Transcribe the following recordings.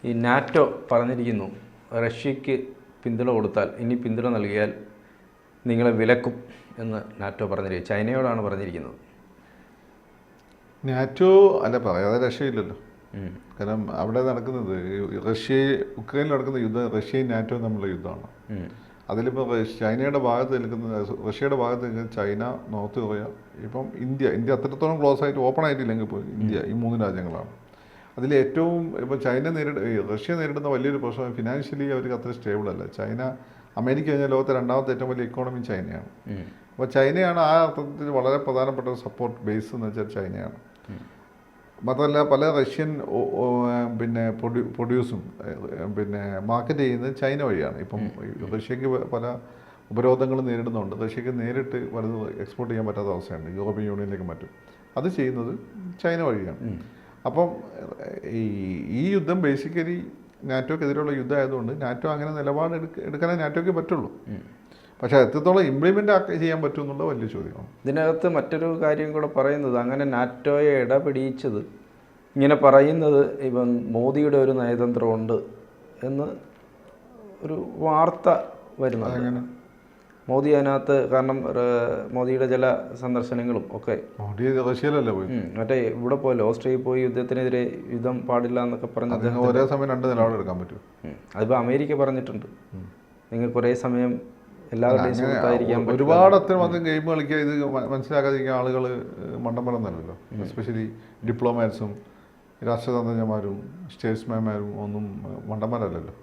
ഈ നാറ്റോ പറഞ്ഞിരിക്കുന്നു റഷ്യക്ക് പിന്തുണ കൊടുത്താൽ, ഇനി പിന്തുണ നൽകിയാൽ നിങ്ങളെ വിലക്കും എന്ന് നാറ്റോ പറഞ്ഞിരിക്കും. ചൈനയോടാണ് പറഞ്ഞിരിക്കുന്നത്. നാറ്റോ അല്ല പറയാതെ രക്ഷയില്ലല്ലോ. കാരണം അവിടെ നടക്കുന്നത് ഉക്രൈനിൽ നടക്കുന്ന യുദ്ധം റഷ്യയും നാറ്റോയും തമ്മിലുള്ള യുദ്ധമാണ്. അതിലിപ്പോൾ ചൈനയുടെ ഭാഗത്ത് നിൽക്കുന്ന, റഷ്യയുടെ ഭാഗത്ത് നിൽക്കുന്ന ചൈന, നോർത്ത് കൊറിയ, ഇപ്പം ഇന്ത്യ അത്രത്തോളം ക്ലോസ് ആയിട്ട് ഓപ്പൺ ആയിട്ടില്ലെങ്കിൽ ഇപ്പോൾ ഇന്ത്യ, ഈ 3 രാജ്യങ്ങളാണ്. അതിലേറ്റവും ഇപ്പോൾ റഷ്യ നേരിടുന്ന വലിയൊരു പ്രശ്നം ഫിനാൻഷ്യലി അവർക്ക് അത്ര സ്റ്റേബിൾ അല്ല. ചൈന, അമേരിക്ക കഴിഞ്ഞാൽ ലോകത്തെ 2ാമത്തെ ഏറ്റവും വലിയ ഇക്കോണമി ചൈനയാണ്. അപ്പോൾ ചൈനയാണ് ആ അർത്ഥത്തിൽ വളരെ പ്രധാനപ്പെട്ട സപ്പോർട്ട് ബേസ് എന്ന് വെച്ചാൽ ചൈനയാണ്. മാത്രമല്ല പല റഷ്യൻ പ്രൊഡ്യൂസും മാർക്കറ്റ് ചെയ്യുന്നത് ചൈന വഴിയാണ്. ഇപ്പം റഷ്യക്ക് പല ഉപരോധങ്ങളും നേരിടുന്നുണ്ട്. റഷ്യക്ക് നേരിട്ട് വലുത് എക്സ്പോർട്ട് ചെയ്യാൻ പറ്റാത്ത അവസ്ഥയുണ്ട് യൂറോപ്യൻ യൂണിയനിലേക്ക് മറ്റും. അത് ചെയ്യുന്നത് ചൈന വഴിയാണ്. അപ്പം ഈ യുദ്ധം ബേസിക്കലി നാറ്റോക്കെതിരെയുള്ള യുദ്ധമായതുകൊണ്ട് നാറ്റോ അങ്ങനെ നിലപാട് എടുക്കാനേ നാറ്റോയ്ക്ക് പറ്റുള്ളൂ. പക്ഷേ എത്രത്തോളം ഇംപ്ലിമെൻ്റ് ചെയ്യാൻ പറ്റും എന്നുള്ള വലിയ ചോദ്യമാണ്. ഇതിനകത്ത് മറ്റൊരു കാര്യം കൂടെ പറയുന്നത്, അങ്ങനെ നാറ്റോയെ ഇടപിടിയിച്ചത് ഇങ്ങനെ പറയുന്നത് ഇപ്പം മോദിയുടെ ഒരു നയതന്ത്രമുണ്ട് എന്ന് ഒരു വാർത്ത വരുന്നത്. മോദി അതിനകത്ത്, കാരണം മോദിയുടെ ചില സന്ദർശനങ്ങളും ഒക്കെ, മോദി റഷ്യയിലല്ലേ പോയി, മറ്റേ ഇവിടെ പോയല്ലോ, ഓസ്ട്രേലിയയിൽ പോയി യുദ്ധത്തിനെതിരെ യുദ്ധം പാടില്ല എന്നൊക്കെ പറഞ്ഞ് ഒരേ സമയം 2 നിലപാട് എടുക്കാൻ പറ്റും. അതിപ്പോൾ അമേരിക്ക പറഞ്ഞിട്ടുണ്ട്, നിങ്ങൾക്ക് ഒരേ സമയം എല്ലാവരുടെയും ഒരുപാട് അത്രമാത്രം ഗെയിം കളിക്കുക. ഇത് മനസ്സിലാക്കാതിരിക്കാൻ ആളുകൾ മണ്ടം പറയുന്നല്ലോ. എസ്പെഷ്യലി ഡിപ്ലോമാറ്റ്സും രാഷ്ട്രതന്ത്രജ്ഞന്മാരും സ്റ്റേറ്റ്സ്മാൻമാരും ഒന്നും മണ്ടന്മാരല്ലല്ലോ.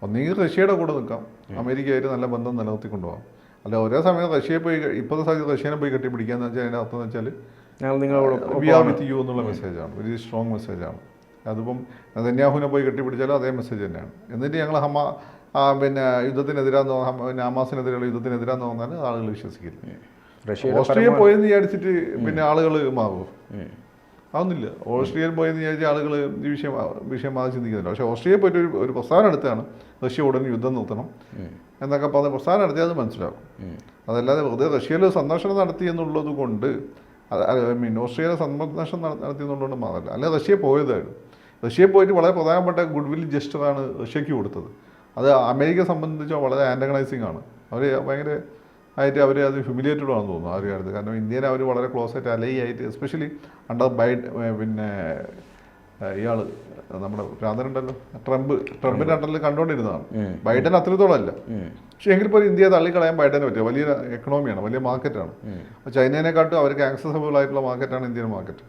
ഒന്നെങ്കിൽ റഷ്യയുടെ കൂടെ നിൽക്കാം, അമേരിക്കയായിട്ട് നല്ല ബന്ധം നിലനിർത്തിക്കൊണ്ടു പോകാം. അല്ല ഒരേ സമയം റഷ്യയെ പോയി, ഇപ്പോഴത്തെ സാഹചര്യം റഷ്യനെ പോയി കെട്ടിപ്പിടിക്കാന്ന് വെച്ചാൽ അതിൻ്റെ അർത്ഥം എന്ന് വെച്ചാൽ വി ആർ വിത്ത് യു എന്നുള്ള മെസ്സേജാണ്, വെരി സ്ട്രോങ് മെസ്സേജാണ്. അതിപ്പം നെതന്യാഹുവിനെ പോയി കെട്ടിപ്പിടിച്ചാലും അതേ മെസ്സേജ് തന്നെയാണ്. എന്നിട്ട് ഞങ്ങൾ യുദ്ധത്തിനെതിരാന്ന്, ഹമാസിനെതിരെയുള്ള യുദ്ധത്തിനെതിരാന്ന് പറഞ്ഞാൽ ആളുകൾ വിശ്വസിക്കില്ല. ഓസ്ട്രിയയിൽ പോയെന്ന് വിചാരിച്ചിട്ട് ആളുകൾ മാറും, അതൊന്നുമില്ല. ഓസ്ട്രിയയിൽ പോയെന്ന് വിചാരിച്ച ആളുകൾ ഈ വിഷയം മാറി ചിന്തിക്കുന്നില്ല. പക്ഷേ ഓസ്ട്രിയയിൽ പോയിട്ട് ഒരു പ്രസ്ഥാനം എടുത്താണ് റഷ്യ ഉടനെ യുദ്ധം നിർത്തണം എന്നൊക്കെ പറഞ്ഞ പ്രസ്ഥാനം നടത്തിയാൽ അത് മനസ്സിലാക്കും. അതല്ലാതെ വെറുതെ റഷ്യയിൽ സന്ദർശനം നടത്തി എന്നുള്ളത് കൊണ്ട്, ഓസ്ട്രിയയിലെ സന്ദർശനം നടത്തി എന്നുള്ളത് മാത്രമല്ല, അല്ല റഷ്യയിൽ പോയതായിരുന്നു. റഷ്യയിൽ പോയിട്ട് വളരെ പ്രധാനപ്പെട്ട ഗുഡ് വിൽ ജസ്റ്ററാണ് റഷ്യക്ക് കൊടുത്തത്. അത് അമേരിക്കയെ സംബന്ധിച്ച് വളരെ ആൻറ്റഗണൈസിങ് ആണ്. അവർ ഭയങ്കര ആയിട്ട് അവർ അത് ഹ്യൂമിലിയേറ്റഡ് ആണെന്ന് തോന്നുന്നു ആ ഒരു കാര്യത്തിൽ. കാരണം ഇന്ത്യനെ അവർ വളരെ ക്ലോസ് ആയിട്ട് ആയിട്ട്, എസ്പെഷ്യലി അണ്ടർ ഇയാൾ നമ്മുടെ ഭ്രാന്തനുണ്ടല്ലോ ട്രംപിൻ്റെ അണ്ടറിൽ കണ്ടുകൊണ്ടിരുന്നതാണ്. ബൈഡൻ അത്രത്തോളം അല്ല, പക്ഷേ എങ്കിൽ പോലും ഇന്ത്യയെ തള്ളിക്കളയാൻ ബൈഡന് പറ്റുക. വലിയ എക്കണോമിയാണ്, വലിയ മാർക്കറ്റാണ്. ചൈനേനെക്കാട്ടും അവർക്ക് ആക്സസബിൾ ആയിട്ടുള്ള മാർക്കറ്റാണ് ഇന്ത്യൻ മാർക്കറ്റ്.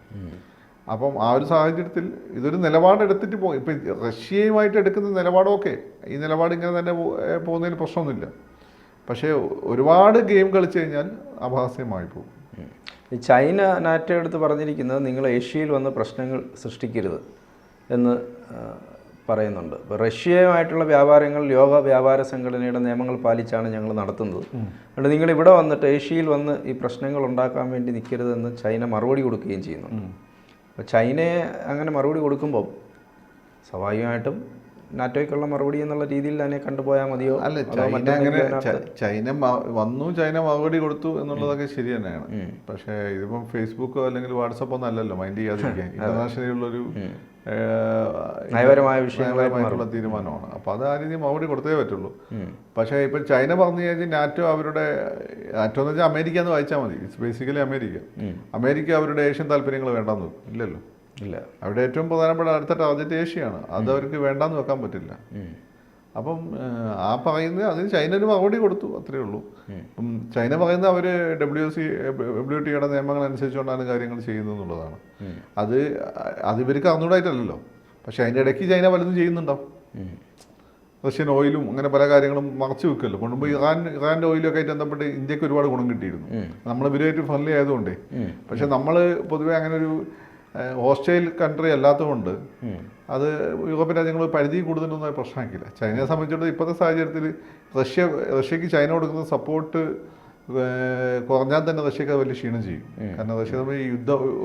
അപ്പം ആ ഒരു സാഹചര്യത്തിൽ ഇതൊരു നിലപാടെടുത്തിട്ട് പോകും. ഇപ്പം റഷ്യയുമായിട്ട് എടുക്കുന്ന നിലപാടൊക്കെ, ഈ നിലപാട് ഇങ്ങനെ തന്നെ പോകുന്നതിൽ പ്രശ്നമൊന്നുമില്ല. പക്ഷേ ഒരുപാട് ഗെയിം കളിച്ചു കഴിഞ്ഞാൽ അപഹാസ്യമായി പോകും. ഈ ചൈന നാറ്റോ എടുത്ത് പറഞ്ഞിരിക്കുന്നത് നിങ്ങൾ ഏഷ്യയിൽ വന്ന് പ്രശ്നങ്ങൾ സൃഷ്ടിക്കരുത് എന്ന് പറയുന്നുണ്ട്. ഇപ്പോൾ റഷ്യയുമായിട്ടുള്ള വ്യാപാരങ്ങൾ ലോക വ്യാപാര സംഘടനയുടെ നിയമങ്ങൾ പാലിച്ചാണ് ഞങ്ങൾ നടത്തുന്നത്. അതുകൊണ്ട് നിങ്ങൾ ഇവിടെ വന്നിട്ട് ഏഷ്യയിൽ വന്ന് ഈ പ്രശ്നങ്ങൾ ഉണ്ടാക്കാൻ വേണ്ടി നിൽക്കരുതെന്ന് ചൈന മറുപടി കൊടുക്കുകയും ചെയ്യുന്നു. അപ്പോൾ ചൈനയെ അങ്ങനെ മറുപടി കൊടുക്കുമ്പോൾ സ്വാഭാവികമായിട്ടും നാറ്റോയ്ക്കുള്ള മറുപടി എന്നുള്ള രീതിയിൽ തന്നെ കണ്ടുപോയാൽ മതിയോ? അല്ല, ചൈന വന്നു, ചൈന മറുപടി കൊടുത്തു എന്നുള്ളതൊക്കെ ശരി തന്നെയാണ്. പക്ഷേ ഇതിപ്പം ഫേസ്ബുക്കോ അല്ലെങ്കിൽ വാട്സപ്പോ ഒന്നും അല്ലല്ലോ മൈൻഡ് ചെയ്യാതിരിക്കാൻ. ഇന്റർനാഷണലുള്ളൊരു നയപരമായിട്ടുള്ള തീരുമാനമാണ്. അപ്പോൾ അത് ആ രീതിയിൽ മറുപടി കൊടുത്തേ പറ്റുള്ളൂ. പക്ഷേ ഇപ്പം ചൈന പറഞ്ഞു കഴിഞ്ഞാൽ നാറ്റോ എന്ന് വെച്ചാൽ അമേരിക്ക എന്ന് വായിച്ചാൽ മതി. ഇറ്റ്സ് ബേസിക്കലി അമേരിക്ക അവരുടെ ഏഷ്യൻ താല്പര്യങ്ങൾ വേണ്ടെന്ന് വെക്കും. ഇല്ലല്ലോ, ഇല്ല. അവിടെ ഏറ്റവും പ്രധാനപ്പെട്ട അടുത്ത ടാർഗറ്റ് ഏഷ്യയാണ്. അത് അവർക്ക് വേണ്ടാന്ന് വെക്കാൻ പറ്റില്ല. അപ്പം ആ പറയുന്നത് അതിന് ചൈനന് മറുപടി കൊടുത്തു, അത്രയേ ഉള്ളൂ. അപ്പം ചൈന പറയുന്നത് അവർ WTOയുടെ നിയമങ്ങൾ അനുസരിച്ചുകൊണ്ടാണ് കാര്യങ്ങൾ ചെയ്യുന്നത് എന്നുള്ളതാണ്. അത് ഇവർക്ക് അറിഞ്ഞൂടായിട്ടല്ലോ. പക്ഷെ അതിൻ്റെ ഇടയ്ക്ക് ചൈന പലതും ചെയ്യുന്നുണ്ടാവും. റഷ്യൻ ഓയിലും അങ്ങനെ പല കാര്യങ്ങളും മറച്ചു വെക്കുമല്ലോ. കൊണ്ടുപോയി ഇറാൻ്റെ ഓയിലൊക്കെ ആയിട്ട് ബന്ധപ്പെട്ട് ഇന്ത്യക്ക് ഒരുപാട് ഗുണം കിട്ടിയിരുന്നു. നമ്മൾ ഇവരുമായിട്ട് ഫ്രണ്ട്ലി ആയതുകൊണ്ടേ. പക്ഷെ നമ്മൾ പൊതുവെ അങ്ങനെ ഒരു ഹോസ്റ്റൈൽ കൺട്രി അല്ലാത്തതുകൊണ്ട് അത് യൂറോപ്യൻ രാജ്യങ്ങൾ പരിധി കൂടുതലൊന്നും പ്രശ്നമാക്കില്ല. ചൈനയെ സംബന്ധിച്ചിടത്തോളം ഇപ്പോഴത്തെ സാഹചര്യത്തിൽ റഷ്യക്ക് ചൈന കൊടുക്കുന്ന സപ്പോർട്ട് കുറഞ്ഞാൽ തന്നെ റഷ്യക്ക് അത് വലിയ ക്ഷീണം ചെയ്യും. കാരണം റഷ്യ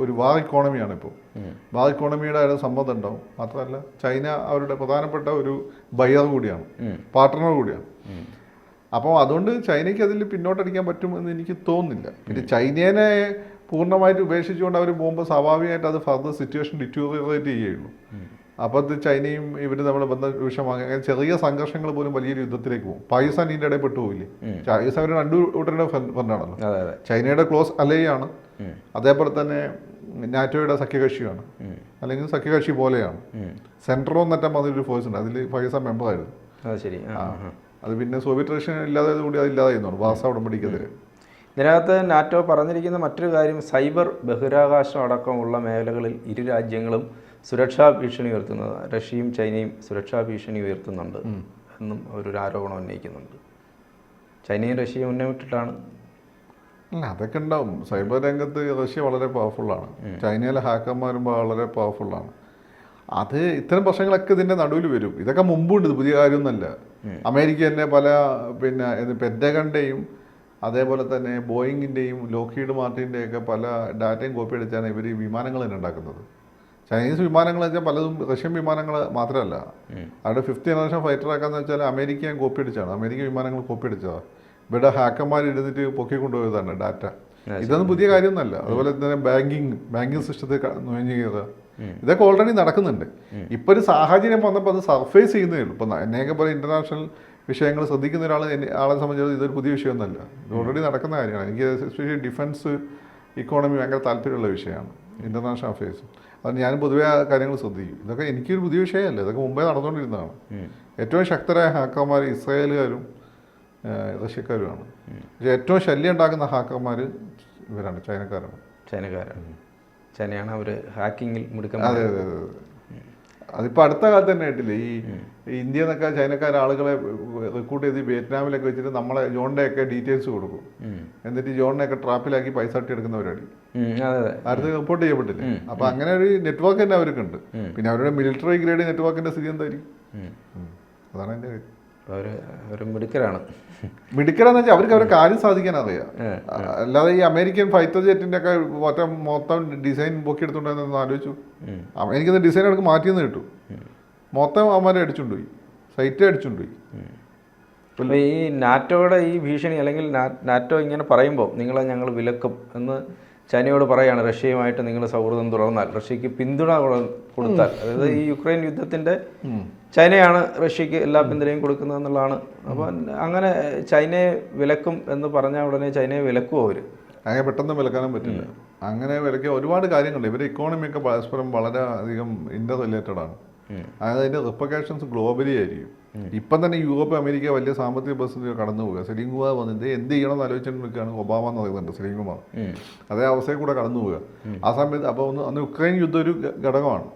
ഒരു വാർ ഇക്കോണമിയാണ്. ഇപ്പോൾ വാർ ഇക്കോണമിയുടെ ഒരു സമ്മതം ഉണ്ടാവും. മാത്രമല്ല ചൈന അവരുടെ പ്രധാനപ്പെട്ട ഒരു ബയർ കൂടിയാണ്, പാർട്ട്ണർ കൂടിയാണ്. അപ്പോൾ അതുകൊണ്ട് ചൈനയ്ക്ക് അതിൽ പിന്നോട്ടടിക്കാൻ പറ്റുമെന്ന് എനിക്ക് തോന്നുന്നില്ല. പിന്നെ ചൈനയെ പൂർണ്ണമായിട്ട് ഉപേക്ഷിച്ചുകൊണ്ട് അവർ പോകുമ്പോൾ സ്വാഭാവികമായിട്ട് അത് ഫർദർ സിറ്റുവേഷൻ ഡിറ്റോറിയേറ്റ് ചെയ്യുകയുള്ളൂ. അപ്പോൾ അത് ചൈനയും ഇവർ നമ്മുടെ ബന്ധം രൂക്ഷമാകും. അങ്ങനെ ചെറിയ സംഘർഷങ്ങൾ പോലും വലിയൊരു യുദ്ധത്തിലേക്ക് പോകും. പാകിസ്ഥാൻ ഇതിൻ്റെ ഇടയിൽ പെട്ടുപോയില്ലേ? പാകിസ്ഥാൻ ഒരു രണ്ടു കൂട്ടരുടെ ഫ്രണ്ടാണല്ലോ. ചൈനയുടെ ക്ലോസ് അലയാണ്, അതേപോലെ തന്നെ നാറ്റോയുടെ സഖ്യകക്ഷിയാണ്, അല്ലെങ്കിൽ സഖ്യകക്ഷി പോലെയാണ്. സെൻട്രോ എന്നറ്റം പറഞ്ഞൊരു ഫോഴ്സ് ഉണ്ട്, അതിൽ പാകിസ്ഥാൻ മെമ്പറായിരുന്നു. ശരി. അത് പിന്നെ സോവിയറ്റ് റഷ്യ ഇല്ലാതായത് കൂടി അത് ഇല്ലാതായിരുന്നു വാർസ ഉടമ്പടിക്കെതിരെ. ഇതിനകത്ത് നാറ്റോ പറഞ്ഞിരിക്കുന്ന മറ്റൊരു കാര്യം, സൈബർ ബഹിരാകാശം അടക്കമുള്ള മേഖലകളിൽ ഇരു രാജ്യങ്ങളും സുരക്ഷാ ഭീഷണി ഉയർത്തുന്നത്, റഷ്യയും ചൈനയും സുരക്ഷാ ഭീഷണി ഉയർത്തുന്നുണ്ട് എന്നും അവരൊരു ആരോപണം ഉന്നയിക്കുന്നുണ്ട്. ചൈനയും റഷ്യയും ഉന്നമിട്ടിട്ടാണ്. അല്ല, അതൊക്കെ ഉണ്ടാവും. സൈബർ രംഗത്ത് റഷ്യ വളരെ പവർഫുള്ളാണ്, ചൈനയിലെ ഹാക്കർമാരും വളരെ പവർഫുള്ളാണ്. അത് ഇത്തരം പ്രശ്നങ്ങളൊക്കെ ഇതിൻ്റെ നടുവിൽ വരും. ഇതൊക്കെ മുമ്പുണ്ട്, ഇത് പുതിയ കാര്യമൊന്നുമല്ല. അമേരിക്ക തന്നെ പല പെൻറ്റഗണിൻ്റെയും അതേപോലെ തന്നെ ബോയിങ്ങിൻ്റെയും ലോക്ഹീഡ് മാർട്ടിൻ്റെയൊക്കെ പല ഡാറ്റയും കോപ്പി അടിച്ചാണ് ഇവർ വിമാനങ്ങൾ തന്നെ ഉണ്ടാക്കുന്നത്. ചൈനീസ് വിമാനങ്ങൾ വെച്ചാൽ പലതും റഷ്യൻ വിമാനങ്ങൾ മാത്രമല്ല, അവരുടെ 5th ജനറേഷൻ ഫൈറ്റർ ആക്കാന്ന് വെച്ചാൽ അമേരിക്കൻ കോപ്പി അടിച്ചാണ്, അമേരിക്ക വിമാനങ്ങൾ കോപ്പി അടിച്ചതാണ്. ഇവിടെ ഹാക്കർമാർ ഇരുന്നിട്ട് പൊക്കിക്കൊണ്ടുപോയതാണ് ഡാറ്റ. ഇതൊന്നും പുതിയ കാര്യമൊന്നുമല്ല. അതുപോലെ തന്നെ ബാങ്കിങ് സിസ്റ്റത്തിൽ നുഴഞ്ഞു കയറുക, ഇതൊക്കെ ഓൾറെഡി നടക്കുന്നുണ്ട്. ഇപ്പോൾ ഒരു സാഹചര്യം വന്നപ്പോൾ അത് സർഫേസ് ചെയ്യുന്നേ ഉള്ളൂ. ഇപ്പം എന്നെയൊക്കെ പോലെ ഇൻ്റർനാഷണൽ വിഷയങ്ങൾ ശ്രദ്ധിക്കുന്ന ആളെ സംബന്ധിച്ചത് ഇതൊരു പുതിയ വിഷയമൊന്നുമല്ല, ഇത് ഓൾറെഡി നടക്കുന്ന കാര്യമാണ്. എനിക്ക് എസ്പെഷ്യലി ഡിഫൻസ് ഇക്കോണമി ഭയങ്കര താല്പര്യമുള്ള വിഷയമാണ്, ഇൻ്റർനാഷണൽ അഫയേഴ്സ്. അത് ഞാൻ പൊതുവെ ആ കാര്യങ്ങൾ ശ്രദ്ധിക്കും. ഇതൊക്കെ എനിക്കൊരു പുതിയ വിഷയമല്ല, ഇതൊക്കെ മുമ്പേ നടന്നുകൊണ്ടിരുന്നതാണ്. ഏറ്റവും ശക്തരായ ഹാക്കർമാർ ഇസ്രായേലുകാരും റഷ്യക്കാരുമാണ്. പക്ഷേ ഏറ്റവും ശല്യം ഉണ്ടാക്കുന്ന ഹാക്കർമാർ ഇവരാണ്, ചൈനക്കാരാണ്. ചൈനയാണ് അവർ ഹാക്കിങ്ങിൽ മുടുക്കാൻ. അതെ അതെ അതെ. അതിപ്പോൾ അടുത്ത കാലത്ത് തന്നെ ആയിട്ടില്ലേ, ഈ ഇന്ത്യ എന്നൊക്കെ ചൈനക്കാർ ആളുകളെ റിക്രൂട്ട് ചെയ്ത് വിയറ്റ്നാമിലൊക്കെ വെച്ചിട്ട് നമ്മളെ ജോണിൻ്റെയൊക്കെ ഡീറ്റെയിൽസ് കൊടുക്കും. എന്നിട്ട് ജോണിനെയൊക്കെ ട്രാപ്പിലാക്കി പൈസ തട്ടിയെടുക്കുന്ന പരിപാടി അടുത്ത് റിപ്പോർട്ട് ചെയ്യപ്പെട്ടില്ലേ. അപ്പം അങ്ങനെ ഒരു നെറ്റ്വർക്ക് തന്നെ അവർക്കുണ്ട്. പിന്നെ അവരുടെ മിലിറ്ററി ഗ്രേഡ് നെറ്റ്വർക്കിൻ്റെ സ്ഥിതി എന്തായിരിക്കും? അതാണ് എൻ്റെ കാര്യം. മിടുക്കരാന്ന് വെച്ചാൽ അവർക്ക് അവരുടെ കാര്യം സാധിക്കാൻ അറിയാം. അല്ലാതെ ഈ അമേരിക്കൻ ഫൈറ്റർ ജെറ്റിന്റെ ഒക്കെ മൊത്തം ഡിസൈൻ പൊക്കി എടുത്തുകൊണ്ടെന്ന് ആലോചിച്ചു. അമേരിക്കൻ ഡിസൈൻ അവർക്ക് മാറ്റിയെന്ന് കിട്ടും. മൊത്തം അവന്മാരെ അടിച്ചുകൊണ്ടുപോയി, സൈറ്റ് അടിച്ചുകൊണ്ടുപോയി. ഈ നാറ്റോയുടെ ഈ ഭീഷണി, അല്ലെങ്കിൽ നാറ്റോ ഇങ്ങനെ പറയുമ്പോൾ നിങ്ങളെ ഞങ്ങൾ വിലക്കും എന്ന് ചൈനയോട് പറയാണ്, റഷ്യയുമായിട്ട് നിങ്ങൾ സൗഹൃദം തുടർന്നാൽ, റഷ്യക്ക് പിന്തുണ കൊടുത്താൽ, അതായത് ഈ യുക്രൈൻ യുദ്ധത്തിൻ്റെ ചൈനയാണ് റഷ്യക്ക് എല്ലാ പിന്തുണയും കൊടുക്കുന്നത് എന്നുള്ളതാണ്. അപ്പോൾ അങ്ങനെ ചൈനയെ വിലക്കും എന്ന് പറഞ്ഞാൽ ഉടനെ ചൈനയെ വിലക്കുമോ അവർ? അങ്ങനെ പെട്ടെന്ന് വിലക്കാനും പറ്റില്ല. അങ്ങനെ വിലക്കിയ ഒരുപാട് കാര്യങ്ങളുണ്ട്. ഇവരുടെ ഇക്കോണമിയൊക്കെ പരസ്പരം വളരെ അധികം ഇന്റർ റിലേറ്റഡ് ആണ്. അതായത് അതിൻ്റെ റിപ്ലിക്കേഷൻസ് ഗ്ലോബലി ആയിരിക്കും. ഇപ്പം തന്നെ യൂറോപ്പ് അമേരിക്ക വലിയ സാമ്പത്തിക പ്രതിസന്ധി കടന്നു പോവുക. സലീം കുമാർ വന്നിട്ട് എന്ത് ചെയ്യണമെന്ന് ആലോചിച്ചുകൊണ്ട് നിൽക്കുകയാണ് ഒബാമ എന്ന് പറയുന്നുണ്ട്, സലീം കുമാർ. അതേ അവസ്ഥയിൽ കൂടെ കടന്നു പോവുക. ആ സമയത്ത് അപ്പോൾ അന്ന് യുക്രൈൻ യുദ്ധം ഒരു ഘടകമാണ്.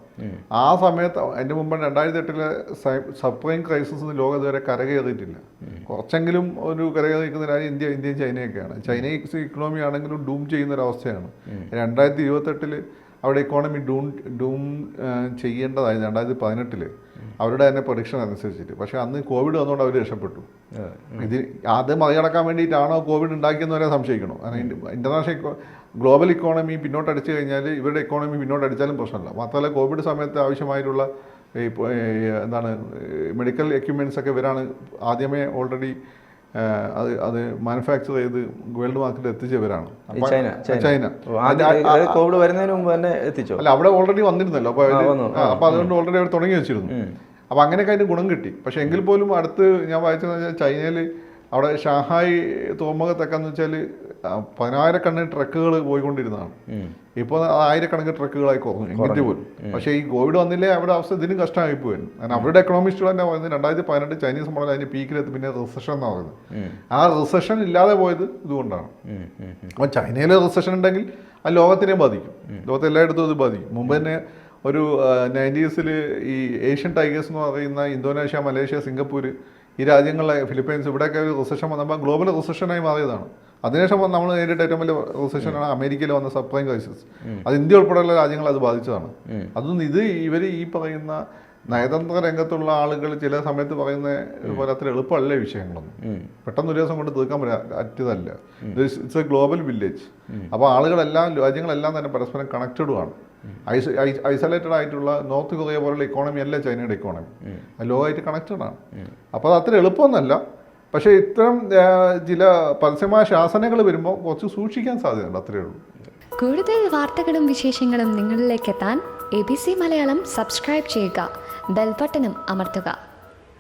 ആ സമയത്ത് അതിൻ്റെ മുമ്പ് 2008 സബ്പ്രൈം ക്രൈസിസ് ലോകം ഇതുവരെ കരകയറിയിട്ടില്ല. കുറച്ചെങ്കിലും ഒരു കരകയറിക്കുന്ന രാജ്യം ഇന്ത്യയും ചൈനയൊക്കെയാണ്. ചൈനീസ് ഇക്കണോമി ആണെങ്കിലും ഡൂം ചെയ്യുന്നൊരവസ്ഥയാണ്. 2028 അവിടെ ഇക്കോണമി ഡൂം ചെയ്യേണ്ടതായിരുന്നു 2018 അവരുടെ തന്നെ പ്രൊഡിക്ഷൻ അനുസരിച്ചിട്ട്. പക്ഷേ അന്ന് കോവിഡ് വന്നുകൊണ്ട് അവർ രക്ഷപ്പെട്ടു. അത് മറികടക്കാൻ വേണ്ടിയിട്ടാണോ കോവിഡ് ഉണ്ടാക്കിയെന്ന് വരെ സംശയിക്കണോ? കാരണം ഇൻ്റർനാഷണൽ ഗ്ലോബൽ ഇക്കോണമി പിന്നോട്ടടിച്ചു കഴിഞ്ഞാൽ ഇവരുടെ ഇക്കോണമി പിന്നോട്ടടിച്ചാലും പ്രശ്നമില്ല. മാത്രമല്ല കോവിഡ് സമയത്ത് ആവശ്യമായിട്ടുള്ള എന്താണ് മെഡിക്കൽ എക്യുപ്മെൻറ്റ്സ് ഒക്കെ ഇവരാണ് ആദ്യമേ ഓൾറെഡി അത് മാനുഫാക്ചർ ചെയ്ത് വേൾഡ് മാർക്കറ്റിൽ എത്തിച്ചവരാണ് ചൈന. കോവിഡ് വരുന്നതിന് മുമ്പ് തന്നെ എത്തിച്ചോ? അല്ല, അവിടെ ഓൾറെഡി വന്നിരുന്നല്ലോ. അപ്പോൾ അതുകൊണ്ട് ഓൾറെഡി അവർ തുടങ്ങി വെച്ചിരുന്നു. അപ്പോൾ അങ്ങനെയൊക്കെ അതിന് ഗുണം കിട്ടി. പക്ഷേ എങ്കിൽ പോലും അടുത്ത് ഞാൻ വായിച്ചതെന്ന് വെച്ചാൽ ചൈനയിൽ അവിടെ ഷാങ്ഹായ് തുറമുഖത്തൊക്കെ എന്ന് വെച്ചാൽ 10,000 ട്രക്കുകൾ പോയിക്കൊണ്ടിരുന്നതാണ്. ഇപ്പോൾ 1000 ട്രക്കുകളായി കുറഞ്ഞു എങ്കിൽ പോലും. പക്ഷേ ഈ കോവിഡ് വന്നില്ലേ അവരുടെ അവസ്ഥ ഇതിനും കഷ്ടമായി പോയിരുന്നു. കാരണം അവരുടെ എക്കണോമിസ്റ്റുകൾ തന്നെ പറയുന്നത് 2018 ചൈനീസ് മോഡൽ അതിൻ്റെ പീക്കിലെത്തി പിന്നെ റിസഷൻ എന്നാണ് പറയുന്നത്. ആ റിസഷൻ ഇല്ലാതെ പോയത് ഇതുകൊണ്ടാണ്. അപ്പോൾ ചൈനയിൽ റിസഷൻ ഉണ്ടെങ്കിൽ അത് ലോകത്തിനെ ബാധിക്കും, ലോകത്തെ എല്ലായിടത്തും അത് ബാധിക്കും. മുമ്പ് തന്നെ ഒരു 90s ഈ ഏഷ്യൻ ടൈഗേഴ്സ് എന്ന് പറയുന്ന ഇന്തോനേഷ്യ, മലേഷ്യ, സിംഗപ്പൂർ ഈ രാജ്യങ്ങളിലെ ഫിലിപ്പൈൻസ് ഇവിടെയൊക്കെ ഒരു റിസഷൻ വന്നപ്പോൾ ഗ്ലോബൽ റിസഷനായി മാറിയതാണ്. അതിനുശേഷം നമ്മൾ നേരിട്ട് ഏറ്റവും വലിയ റിസഷനാണ് അമേരിക്കയിൽ വന്ന സബ്പ്രൈം ക്രൈസിസ്. അത് ഇന്ത്യ ഉൾപ്പെടെയുള്ള രാജ്യങ്ങൾ അത് ബാധിച്ചതാണ്. അതൊന്നും ഇവർ ഈ പറയുന്ന നയതന്ത്ര രംഗത്തുള്ള ആളുകൾ ചില സമയത്ത് പറയുന്ന പോലെ അത്ര എളുപ്പമല്ല വിഷയങ്ങളൊന്നും. പെട്ടെന്ന് ഒരു ദിവസം കൊണ്ട് തീർക്കാൻ പറ്റിയതല്ല. It's a global village. അപ്പോൾ രാജ്യങ്ങളെല്ലാം തന്നെ പരസ്പരം കണക്റ്റഡുമാണ്. ഐസൊലേറ്റഡ് ആയിട്ടുള്ള നോർത്ത് കൊറിയ പോലുള്ള ഇക്കോണമി അല്ല ചൈനയുടെ ഇക്കോണമി, ലോകമായിട്ട് കണക്റ്റഡ് ആണ്. അപ്പോൾ അത് അത്ര എളുപ്പമൊന്നുമല്ല. പക്ഷേ ഇത്തരം ചില പരസ്യമായ ശാസനകൾ വരുമ്പോൾ കുറച്ച് സൂക്ഷിക്കാൻ സാധ്യതയുണ്ട്, അത്രയേ ഉള്ളൂ. കൂടുതൽ വാർത്തകളും വിശേഷങ്ങളും നിങ്ങളിലേക്ക് എത്താൻ ABC മലയാളം സബ്സ്ക്രൈബ് ചെയ്യുക, ബെൽ ബട്ടണും അമർത്തുക.